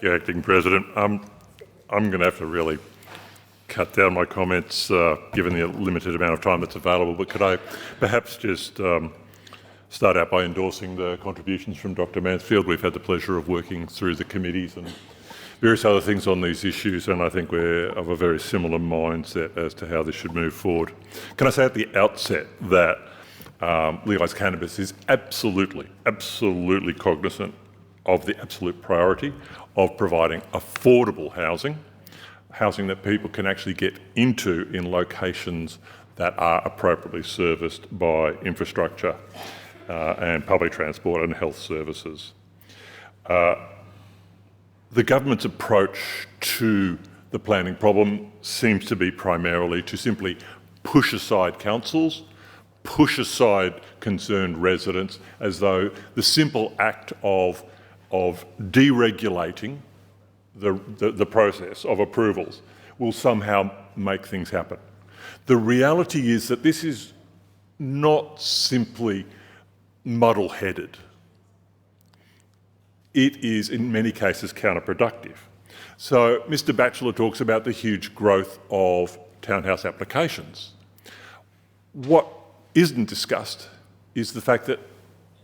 you, Acting President. I'm going to have to really cut down my comments given the limited amount of time that's available, but could I perhaps just start out by endorsing the contributions from Dr Mansfield. We've had the pleasure of working through the committees and various other things on these issues, and I think we're of a very similar mindset as to how this should move forward. Can I say at the outset that Legalise Cannabis is absolutely cognizant of the absolute priority of providing affordable housing that people can actually get into in locations that are appropriately serviced by infrastructure and public transport and health services. The government's approach to the planning problem seems to be primarily to simply push aside councils, push aside concerned residents, as though the simple act of deregulating the process of approvals will somehow make things happen. The reality is that this is not simply muddle-headed. It is, in many cases, counterproductive. So Mr Batchelor talks about the huge growth of townhouse applications. What isn't discussed is the fact that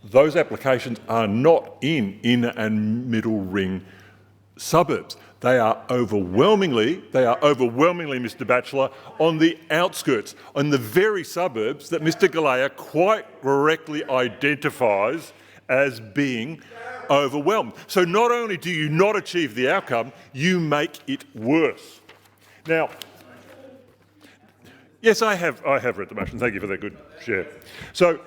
those applications are not in inner and middle ring suburbs. They are overwhelmingly, Mr Batchelor, on the outskirts, on the very suburbs that Mr Galea quite correctly identifies as being overwhelmed. So not only do you not achieve the outcome, you make it worse. Now, yes, I have read the motion. Thank you for that good share. So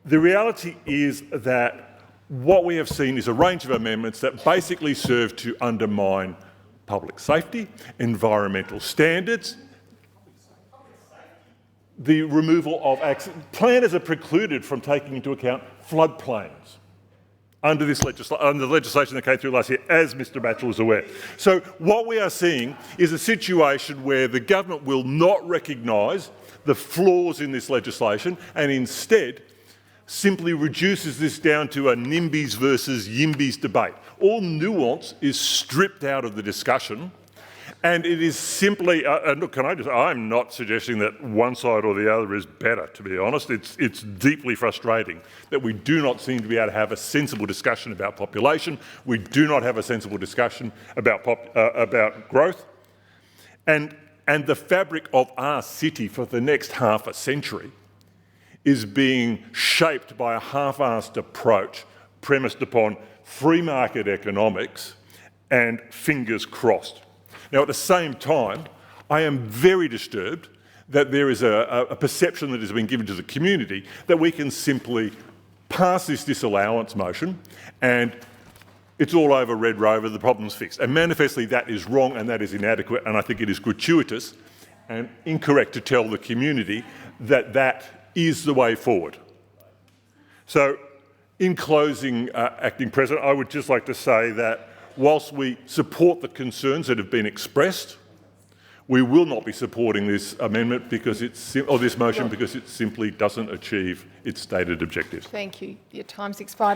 the reality is that what we have seen is a range of amendments that basically serve to undermine public safety, environmental standards, the removal of planners are precluded from taking into account floodplains under the legislation that came through last year, as Mr Batchelor is aware. So what we are seeing is a situation where the government will not recognise the flaws in this legislation and instead simply reduces this down to a NIMBYs versus YIMBYs debate. All nuance is stripped out of the discussion, and it is simply, and look, I'm not suggesting that one side or the other is better, to be honest. It's deeply frustrating that we do not seem to be able to have a sensible discussion about population. We do not have a sensible discussion about growth. And the fabric of our city for the next half a century is being shaped by a half-assed approach premised upon free market economics and fingers crossed. Now, at the same time, I am very disturbed that there is a perception that has been given to the community that we can simply pass this disallowance motion and it's all over Red Rover, the problem's fixed. And manifestly that is wrong and that is inadequate, and I think it is gratuitous and incorrect to tell the community that that is the way forward. So, in closing, Acting President, I would just like to say that whilst we support the concerns that have been expressed, we will not be supporting this amendment because this motion because it simply doesn't achieve its stated objectives. Thank you. Your time's expired.